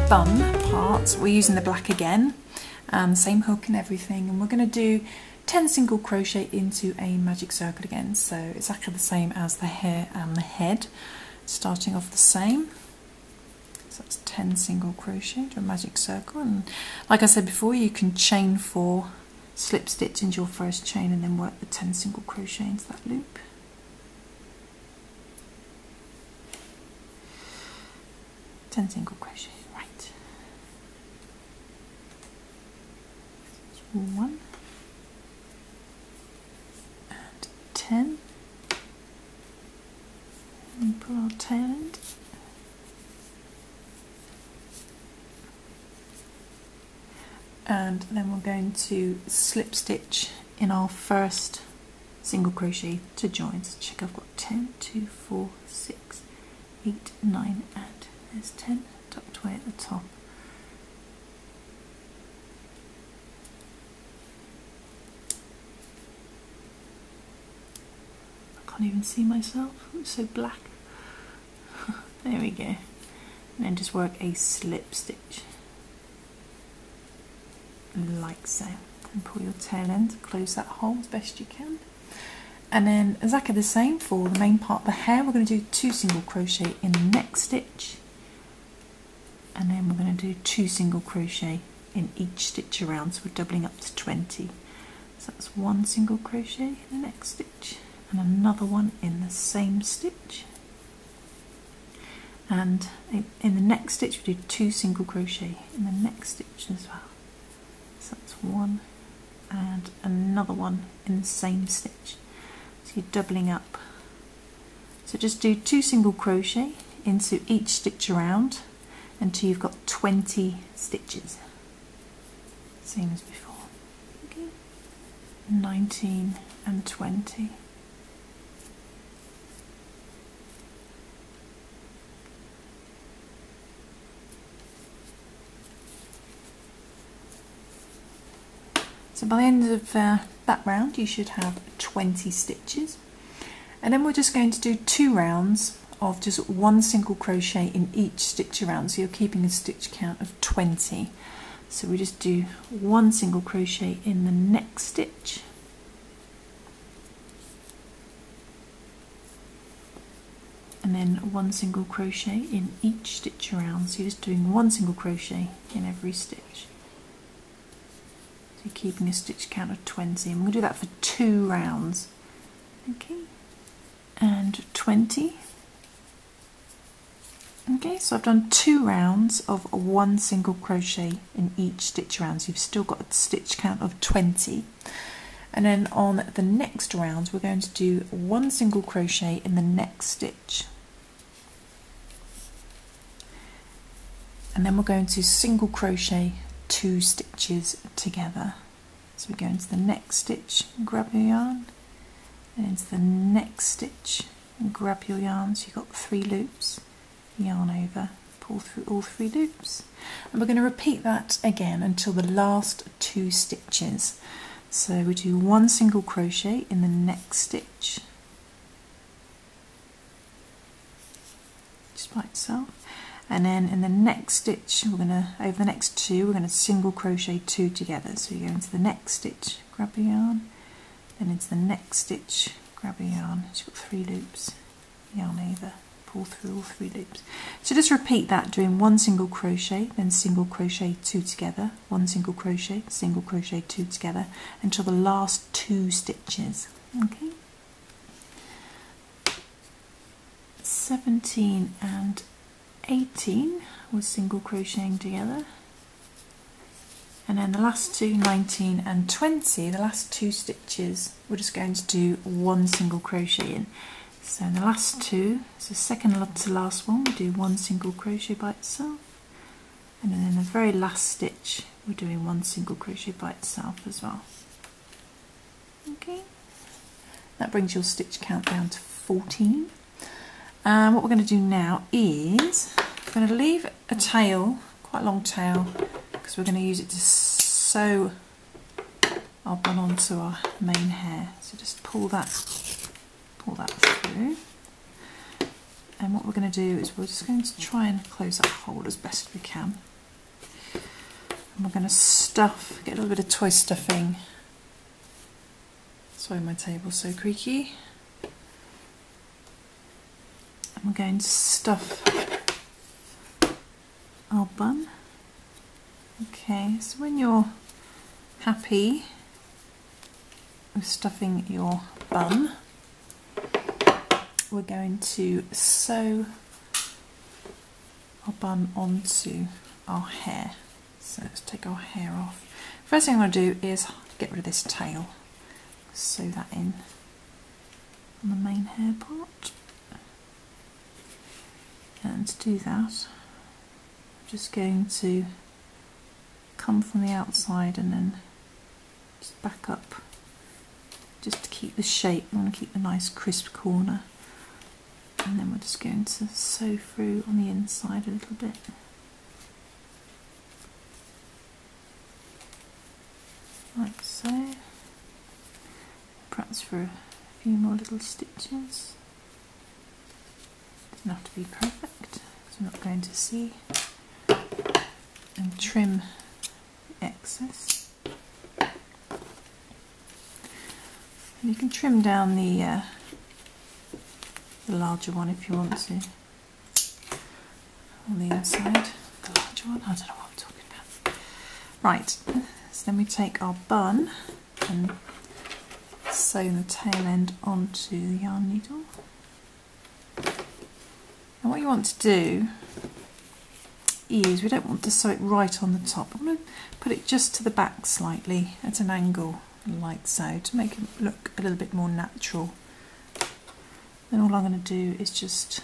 Bun part, we're using the black again, same hook and everything, and we're going to do 10 single crochet into a magic circle again. So it's actually the same as the hair and the head, starting off the same. So that's 10 single crochet to a magic circle, and like I said before, you can chain 4, slip stitch into your first chain and then work the 10 single crochet into that loop. Single crochet, right. 1 and 10, and pull our tail end, and then we're going to slip stitch in our first single crochet to join. So check, I've got 10, 2, 4, 6, 8, 9 and there's 10 tucked away at the top. I can't even see myself, it's so black. There we go. And then just work a slip stitch like so, and pull your tail end to close that hole as best you can. And then exactly the same for the main part of the hair. We're going to do 2 single crochet in the next stitch, and then we're going to do 2 single crochet in each stitch around, so we're doubling up to 20. So that's 1 single crochet in the next stitch and another one in the same stitch, and in the next stitch we do 2 single crochet in the next stitch as well. So that's 1 and another one in the same stitch, so you're doubling up. So just do 2 single crochet into each stitch around until you've got 20 stitches, same as before. Okay. 19 and 20. So by the end of that round you should have 20 stitches, and then we're just going to do 2 rounds of just 1 single crochet in each stitch around, so you're keeping a stitch count of 20. So we just do 1 single crochet in the next stitch, and then 1 single crochet in each stitch around, so you're just doing 1 single crochet in every stitch. So you're keeping a stitch count of 20, and we'll do that for 2 rounds. Okay, and 20. Okay, so I've done 2 rounds of 1 single crochet in each stitch around, so you've still got a stitch count of 20. And then on the next round we're going to do 1 single crochet in the next stitch, and then we're going to single crochet 2 stitches together. So we go into the next stitch, grab your yarn, and into the next stitch and grab your yarn, so you've got 3 loops, yarn over, pull through all 3 loops, and we're going to repeat that again until the last 2 stitches. So we do 1 single crochet in the next stitch, just by itself, and then in the next stitch we're going to, over the next 2, we're going to single crochet 2 together. So you go into the next stitch, grab a yarn, then into the next stitch, grab a yarn, so you've got 3 loops, yarn over, pull through all 3 loops. So just repeat that, doing 1 single crochet, then single crochet 2 together, 1 single crochet, single crochet 2 together, until the last 2 stitches. Okay. 17 and 18 was single crocheting together, and then the last 2, 19 and 20, the last 2 stitches we're just going to do 1 single crochet in. So in the last 2, so second to last one, we do 1 single crochet by itself, and then in the very last stitch we're doing 1 single crochet by itself as well. Okay, that brings your stitch count down to 14. What we're going to do now is we're going to leave a tail, quite a long tail, because we're going to use it to sew our bun onto our main hair. So just pull that through. And what we're going to do is we're just going to try and close that hole as best we can. And we're going to stuff, get a little bit of toy stuffing. Sorry, my table's so creaky. And we're going to stuff our bun. Okay, so when you're happy with stuffing your bun, we're going to sew our bun onto our hair. So let's take our hair off. First thing I'm going to do is get rid of this tail. Sew that in on the main hair part. And to do that, I'm just going to come from the outside and then just back up, just to keep the shape. I want to keep the nice crisp corner. And then we're just going to sew through on the inside a little bit. Like so. Perhaps for a few more little stitches. Doesn't have to be perfect, because we're not going to see. And trim the excess. And you can trim down the larger one if you want to, on the inside. The larger one, I don't know what I'm talking about. Right, so then we take our bun and sew the tail end onto the yarn needle. And what you want to do is, we don't want to sew it right on the top. I'm going to put it just to the back slightly at an angle like so, to make it look a little bit more natural. Then all I'm going to do is just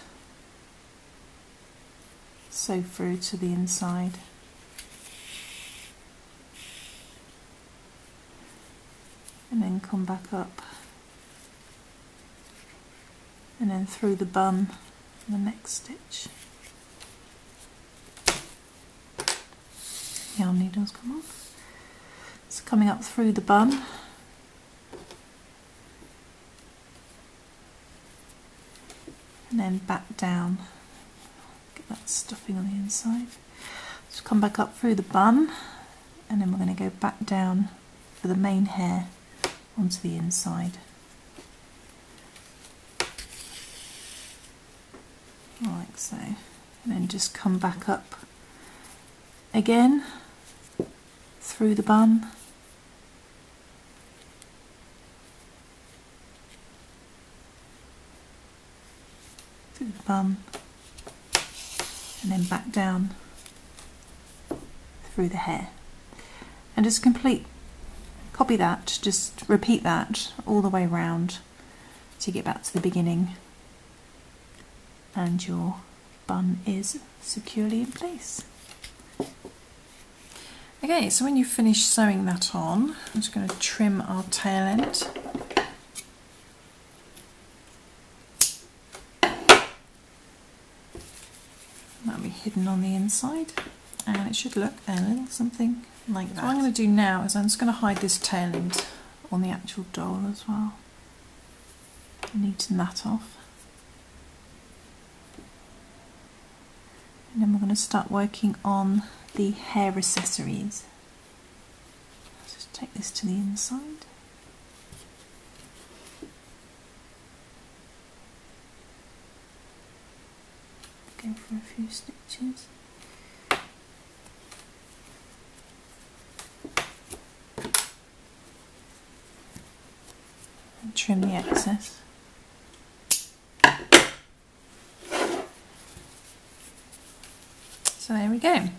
sew through to the inside. And then come back up. And then through the bun in the next stitch. Yarn needles come off. So coming up through the bun. And then back down, get that stuffing on the inside. So come back up through the bun, and then we're going to go back down for the main hair onto the inside. Like so. And then just come back up again through the bun. Through the bun, and then back down through the hair, and just copy that, just repeat that all the way round to get back to the beginning, and your bun is securely in place. Okay, so when you finish sewing that on, I'm just going to trim our tail end. That'll be hidden on the inside, and it should look a little something like that. So what I'm going to do now is I'm just going to hide this tail end on the actual doll as well. Neaten that off. And then we're going to start working on the hair accessories. I'll just take this to the inside. Go for a few stitches. And trim the excess. So there we go.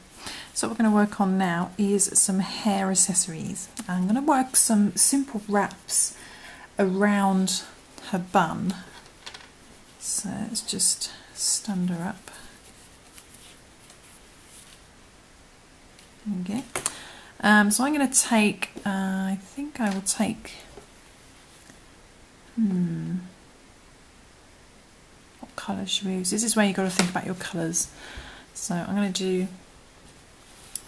So what we're going to work on now is some hair accessories. I'm going to work some simple wraps around her bun. So let's just stand her up. Okay. So I'm going to take, I think I will take, what colours should we use? This is where you've got to think about your colours. So I'm going to do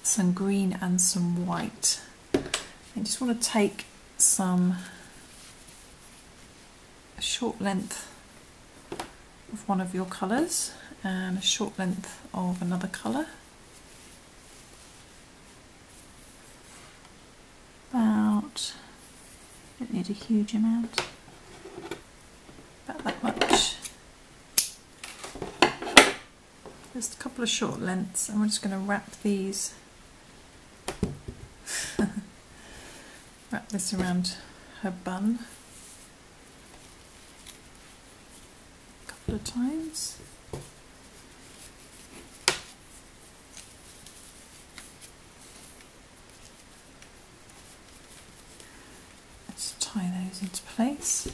some green and some white. I just want to take some a short length of one of your colours and a short length of another colour. About, don't need a huge amount, about that much. Just a couple of short lengths, and we're just going to wrap these, wrap this around her bun a couple of times. Let's tie those into place.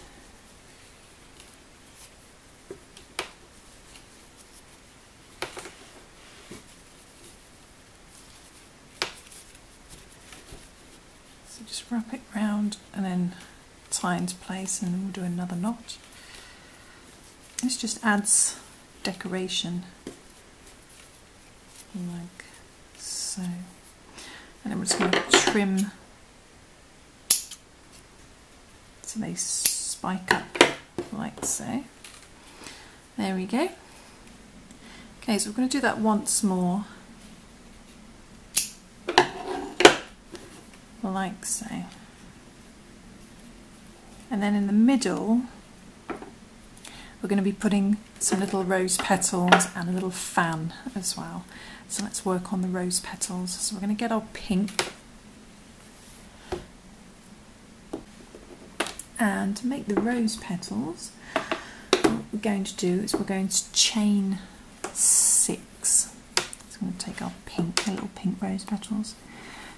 Just wrap it round and then tie into place, and then we'll do another knot. This just adds decoration, like so. And then we're just going to trim so they spike up like so. There we go. Okay, so we're going to do that once more. Like so. And then in the middle we're going to be putting some little rose petals and a little fan as well. So let's work on the rose petals. So we're going to get our pink, and to make the rose petals, what we're going to do is we're going to chain 6. So I'm going to take our pink, little pink rose petals.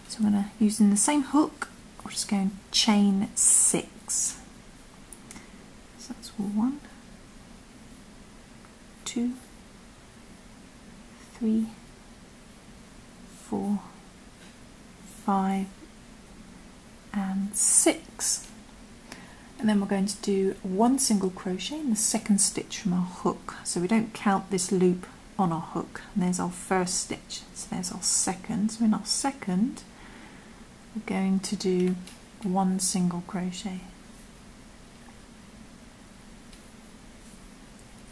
So I'm going to, using the same hook, we're just going to chain 6. So that's 1, 2, 3, 4, 5, and 6. And then we're going to do 1 single crochet in the second stitch from our hook. So we don't count this loop on our hook. And there's our first stitch. So there's our second. So in our second, we're going to do 1 single crochet,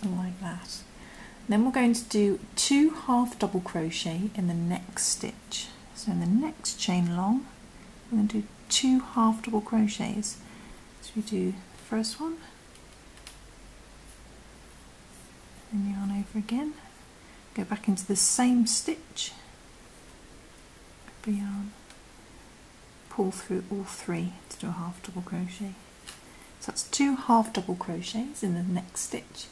like that. Then we're going to do 2 half double crochet in the next stitch. So in the next chain along, we're going to do 2 half double crochets. So we do the first one, and yarn over again, go back into the same stitch, yarn, pull through all 3 to do a half double crochet. So that's 2 half double crochets in the next stitch.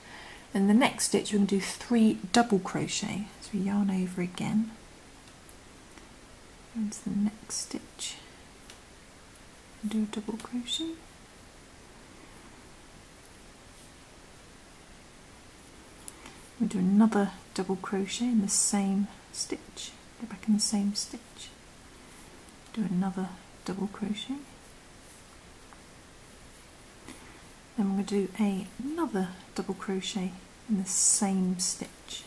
In the next stitch we're going to do 3 double crochet. So we yarn over again, go into the next stitch and do a double crochet. We do another double crochet in the same stitch, go back in the same stitch, do another double crochet, then we're going to do another double crochet in the same stitch.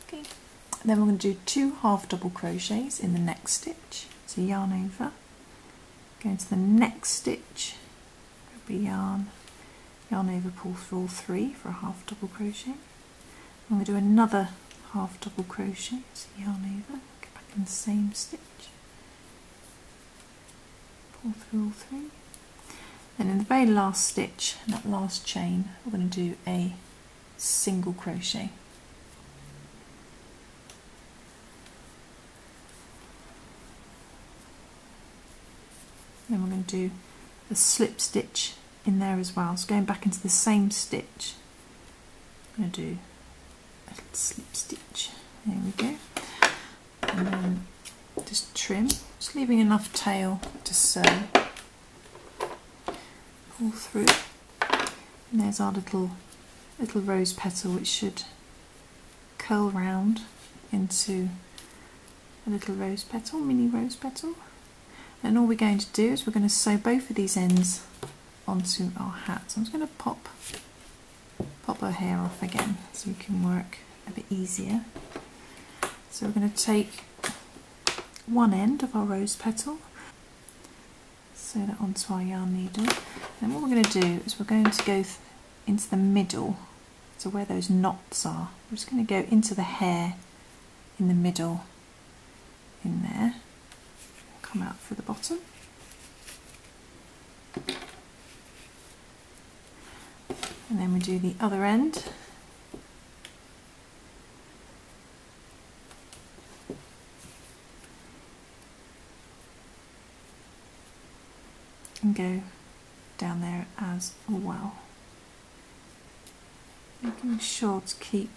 Okay, and then we're going to do 2 half double crochets in the next stitch. So yarn over, go into the next stitch, yarn over, pull through all 3 for a half double crochet. I'm going to do another half double crochet, so yarn over, go back in the same stitch, pull through all 3. Then in the very last stitch, that last chain, we're going to do a single crochet. Then we're going to do a slip stitch in there as well, so going back into the same stitch, I'm going to do a little slip stitch, there we go, and then just trim, just leaving enough tail to sew, pull through, and there's our little rose petal, which should curl round into a little rose petal, mini rose petal. And all we're going to do is we're going to sew both of these ends onto our hat. So I'm just going to pop her hair off again so we can work a bit easier. So we're going to take one end of our rose petal sew that onto our yarn needle. And what we're going to do is we're going to go into the middle, so where those knots are. We're just going to go into the hair in the middle, in there, come out through the bottom. And then we do the other end. And go down there as well. Making sure to keep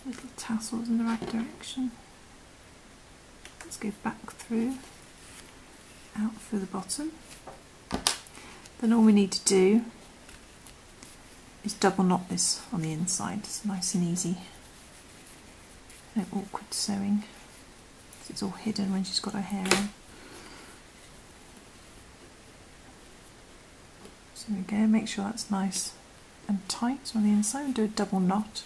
little tassels in the right direction. Let's go back through, out through the bottom. Then all we need to do is double knot this on the inside. It's nice and easy. No awkward sewing. It's all hidden when she's got her hair on. So there we go, make sure that's nice and tight on the inside and do a double knot.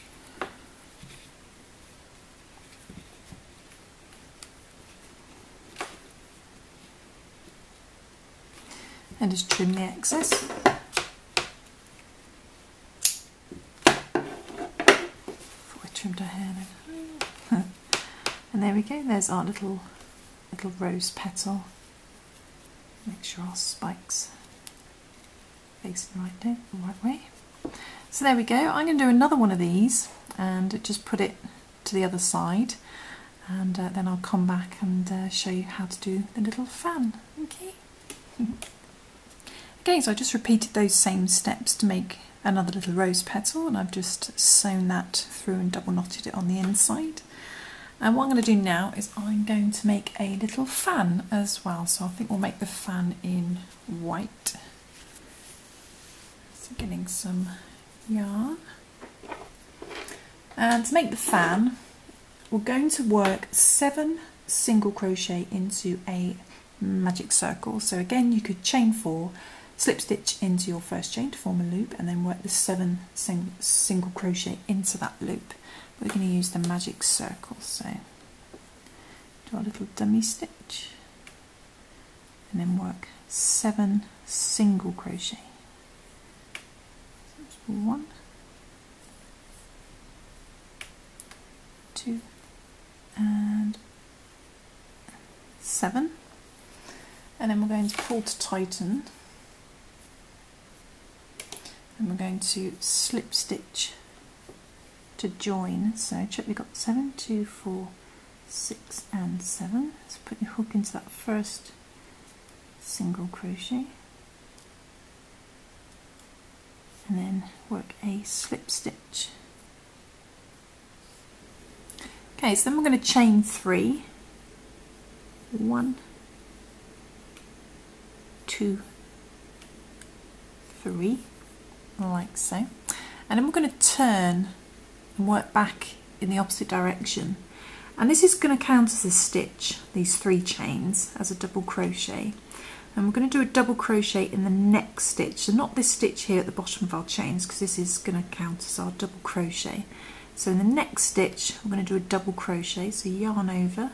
And just trim the excess. Before I trimmed her hair then. And there we go, there's our little rose petal. Make sure our spikes facing the right way. So there we go. I'm going to do another one of these and just put it to the other side, and then I'll come back and show you how to do the little fan. Okay. Okay, so I just repeated those same steps to make another little rose petal, and I've just sewn that through and double knotted it on the inside. And what I'm going to do now is I'm going to make a little fan as well. So I think we'll make the fan in white. So getting some yarn. And to make the fan, we're going to work 7 single crochet into a magic circle. So again, you could chain 4, slip stitch into your first chain to form a loop, and then work the 7 single crochet into that loop. We're going to use the magic circle, so do our little dummy stitch and then work 7 single crochet. So 1, 2 and 7, and then we're going to pull to tighten, and we're going to slip stitch to join. So check we've got 7, 2, 4, 6 and 7. So put your hook into that first single crochet and then work a slip stitch. Okay, so then we're going to chain 3, 1, 2, 3, like so, and then we're going to turn and work back in the opposite direction, and this is going to count as a stitch, these 3 chains, as a double crochet, and we're going to do a double crochet in the next stitch, so not this stitch here at the bottom of our chains, because this is going to count as our double crochet. So in the next stitch we're going to do a double crochet, so yarn over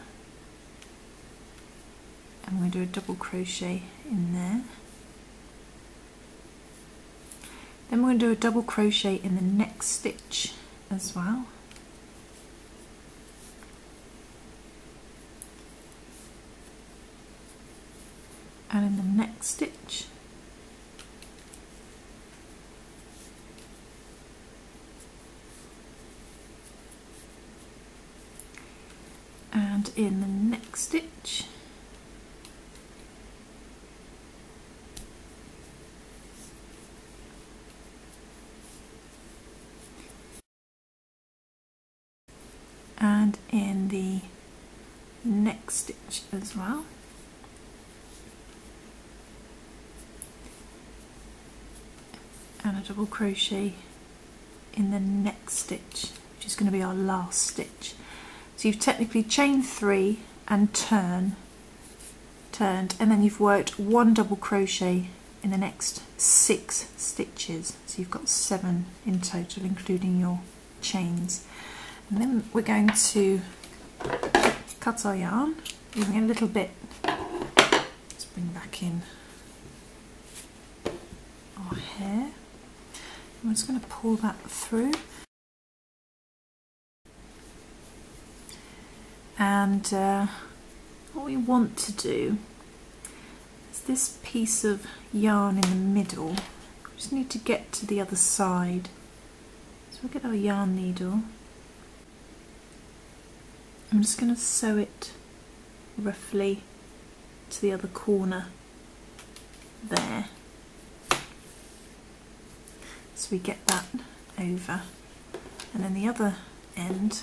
and we're going to do a double crochet in there. Then we're going to do a double crochet in the next stitch as well. And in the next stitch. And in the next stitch. And in the next stitch as well. And a double crochet in the next stitch, which is going to be our last stitch. So you've technically chained 3 and turned, and then you've worked 1 double crochet in the next 6 stitches. So you've got 7 in total, including your chains. And then we're going to cut our yarn, using a little bit, let's bring back in our hair. I'm just going to pull that through. And what we want to do is this piece of yarn in the middle. We just need to get to the other side. So we'll get our yarn needle. I'm just going to sew it roughly to the other corner there. So we get that over. And then the other end,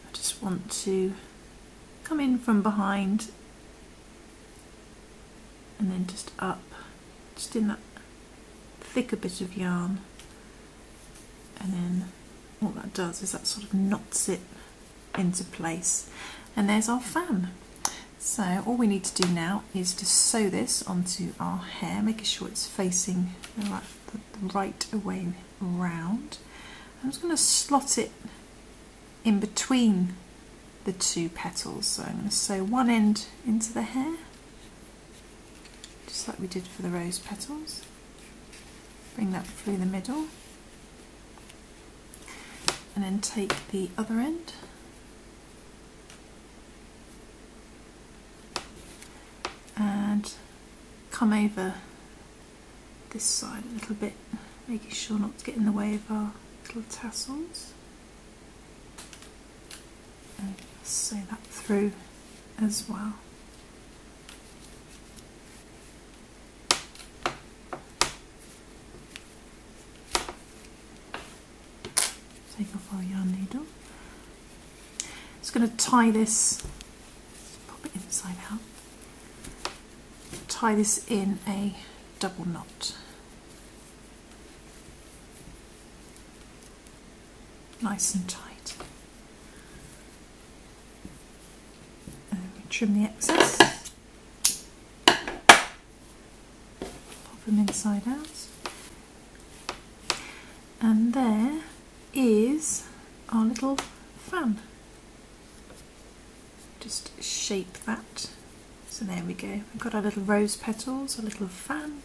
I just want to come in from behind and then just up, just in that thicker bit of yarn. And then what that does is that sort of knots it into place. And there's our fan. So all we need to do now is to sew this onto our hair, making sure it's facing the right way round. I'm just going to slot it in between the two petals. So I'm going to sew one end into the hair, just like we did for the rose petals. Bring that through the middle. And then take the other end and come over this side a little bit, making sure not to get in the way of our little tassels. And sew that through as well. Take off our yarn needle. Just going to tie this, pop it inside out, tie this in a double knot. Nice and tight. And then we trim the excess, pop them inside out, and there is our little fan. Just shape that. So there we go. We've got our little rose petals, a little fan,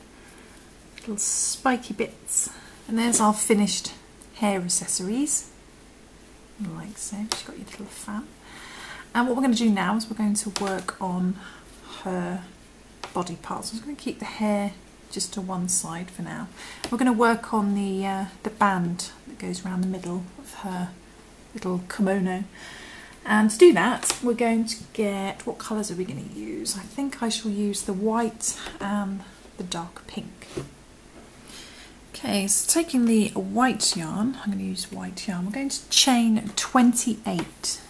little spiky bits, and there's our finished hair accessories. Like so. She's got your little fan. And what we're going to do now is we're going to work on her body parts. I'm just going to keep the hair just to one side for now. We're going to work on the band that goes around the middle of her little kimono. And to do that, we're going to get, what colours are we going to use? I think I shall use the white and the dark pink. Okay, so taking the white yarn, I'm going to use white yarn. We're going to chain 28.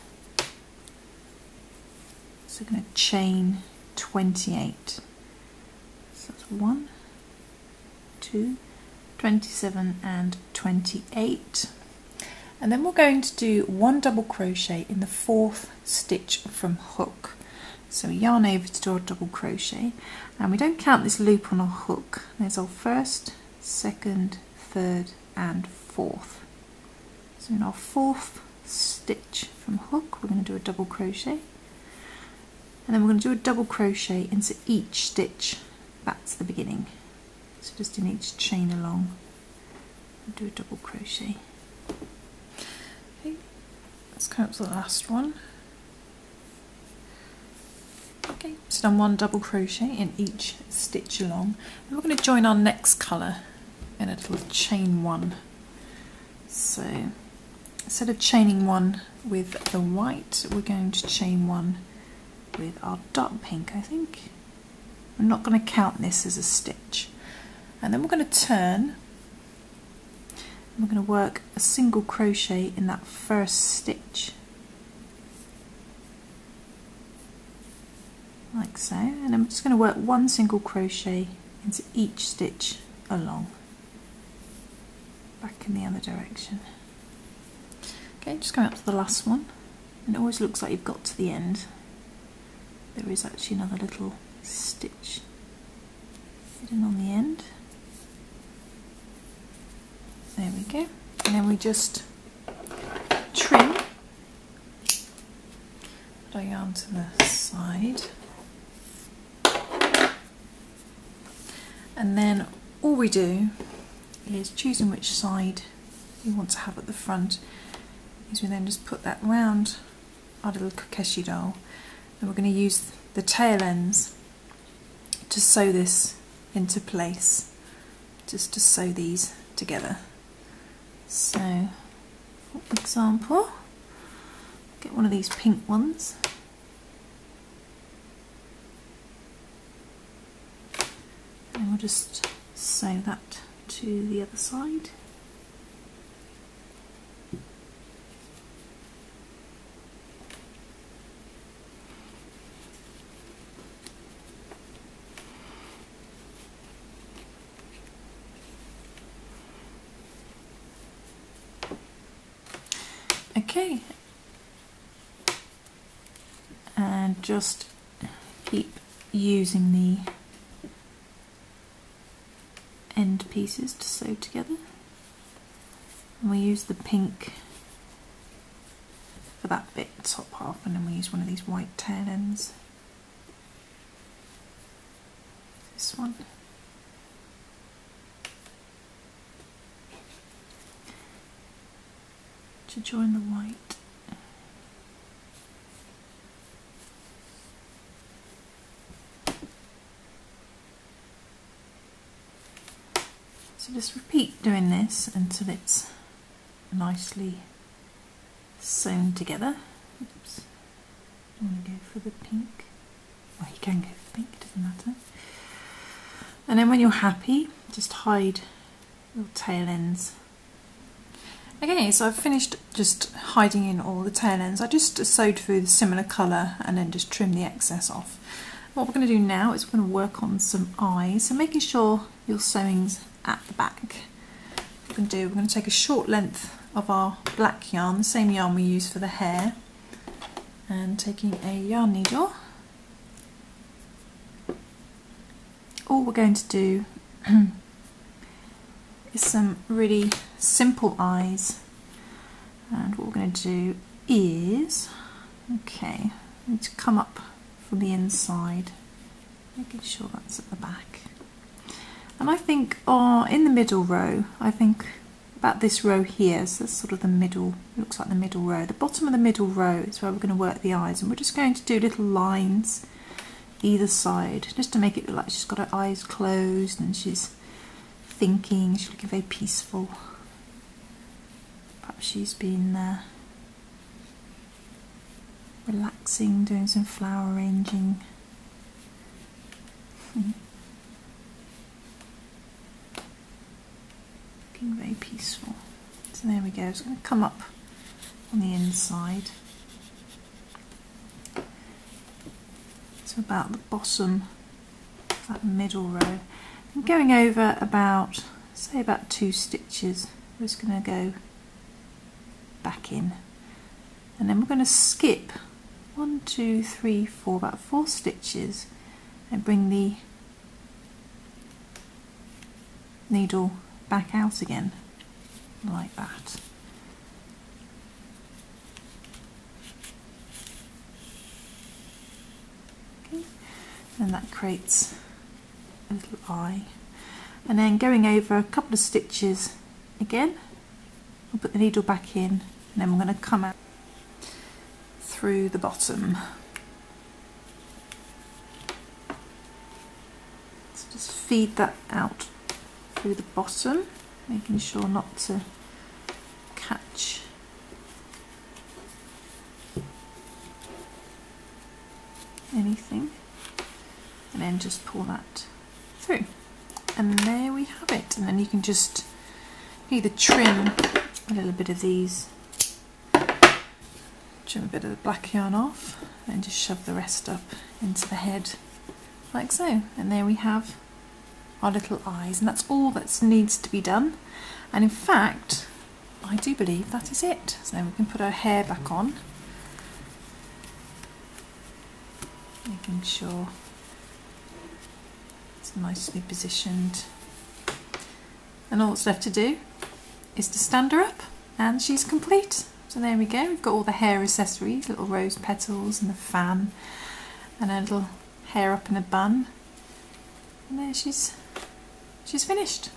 So we're going to chain 28. So that's 1, 2, 27 and 28. And then we're going to do 1 double crochet in the 4th stitch from hook. So yarn over to do our double crochet, and we don't count this loop on our hook. There's our 1st, 2nd, 3rd and 4th. So in our 4th stitch from hook, we're going to do a double crochet, and then we're going to do a double crochet into each stitch. That's the beginning. So just in each chain along, we'll do a double crochet. Okay, let's come up to the last one. Okay, so done 1 double crochet in each stitch along, and we're going to join our next colour in a little chain 1. So instead of chaining 1 with the white, we're going to chain 1 with our dark pink, I think. We're not going to count this as a stitch. And then we're going to turn, and we're going to work a single crochet in that 1st stitch, like so, and then we're just going to work 1 single crochet into each stitch along, back in the other direction. Okay, just going up to the last one, and it always looks like you've got to the end. There is actually another little stitch hidden on the end. There we go, and then we just trim put our yarn to the side. And then all we do is choosing which side you want to have at the front, is we then just put that round our little Kokeshi doll, and we're going to use the tail ends to sew this into place, just to sew these together. So, for example, get one of these pink ones, and we'll just sew that to the other side. Okay, and just keep using the end pieces to sew together, and we use the pink for that bit, top half, and then we use one of these white tail ends, this one. To join the white. So just repeat doing this until it's nicely sewn together. Oops. I want to go for the pink. Well, you can go for pink, it doesn't matter. And then when you're happy, just hide your tail ends. Okay, so I've finished just hiding in all the tail ends. I just sewed through the similar colour and then just trimmed the excess off. What we're going to do now is we're going to work on some eyes, so making sure your sewing's at the back. What we're going to take a short length of our black yarn, the same yarn we use for the hair, and taking a yarn needle. All we're going to do is some really simple eyes, and what we're going to do is, okay, we need to come up from the inside, making sure that's at the back. And I think in the middle row, I think about this row here, so that's sort of the middle, looks like the middle row. The bottom of the middle row is where we're going to work the eyes, and we're just going to do little lines either side, just to make it look like she's got her eyes closed and she's thinking, she's looking very peaceful. Perhaps she's been relaxing, doing some flower arranging. Looking very peaceful. So there we go, it's going to come up on the inside. So about the bottom of that middle row. And going over about, say about 2 stitches, we're just going to go back in. And then we're going to skip 1, 2, 3, 4, about 4 stitches and bring the needle back out again, like that. Okay. And that creates a little eye. And then going over a couple of stitches again, we'll put the needle back in, and then we're going to come out through the bottom. So just feed that out through the bottom, making sure not to catch anything, and then just pull that through, and there we have it. And then you can just either trim a little bit of these, trim a bit of the black yarn off, and just shove the rest up into the head like so, and there we have our little eyes, and that's all that needs to be done. And in fact, I do believe that is it. So we can put our hair back on, making sure it's nicely positioned, and all that's left to do is to stand her up, and she's complete. So So there we go, we've got all the hair accessories, little rose petals and the fan and a little hair up in a bun. And there she's finished.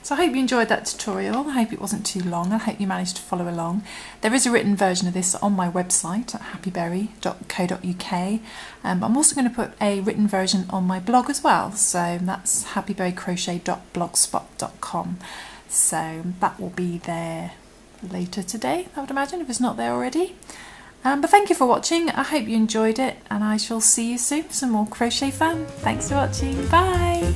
So I hope you enjoyed that tutorial. I hope it wasn't too long. I hope you managed to follow along. There is a written version of this on my website at happyberry.co.uk. I'm also going to put a written version on my blog as well. So that's happyberrycrochet.blogspot.com. So that will be there later today, I would imagine, if it's not there already. But thank you for watching. I hope you enjoyed it, and I shall see you soon for some more crochet fun. Thanks for watching. Bye!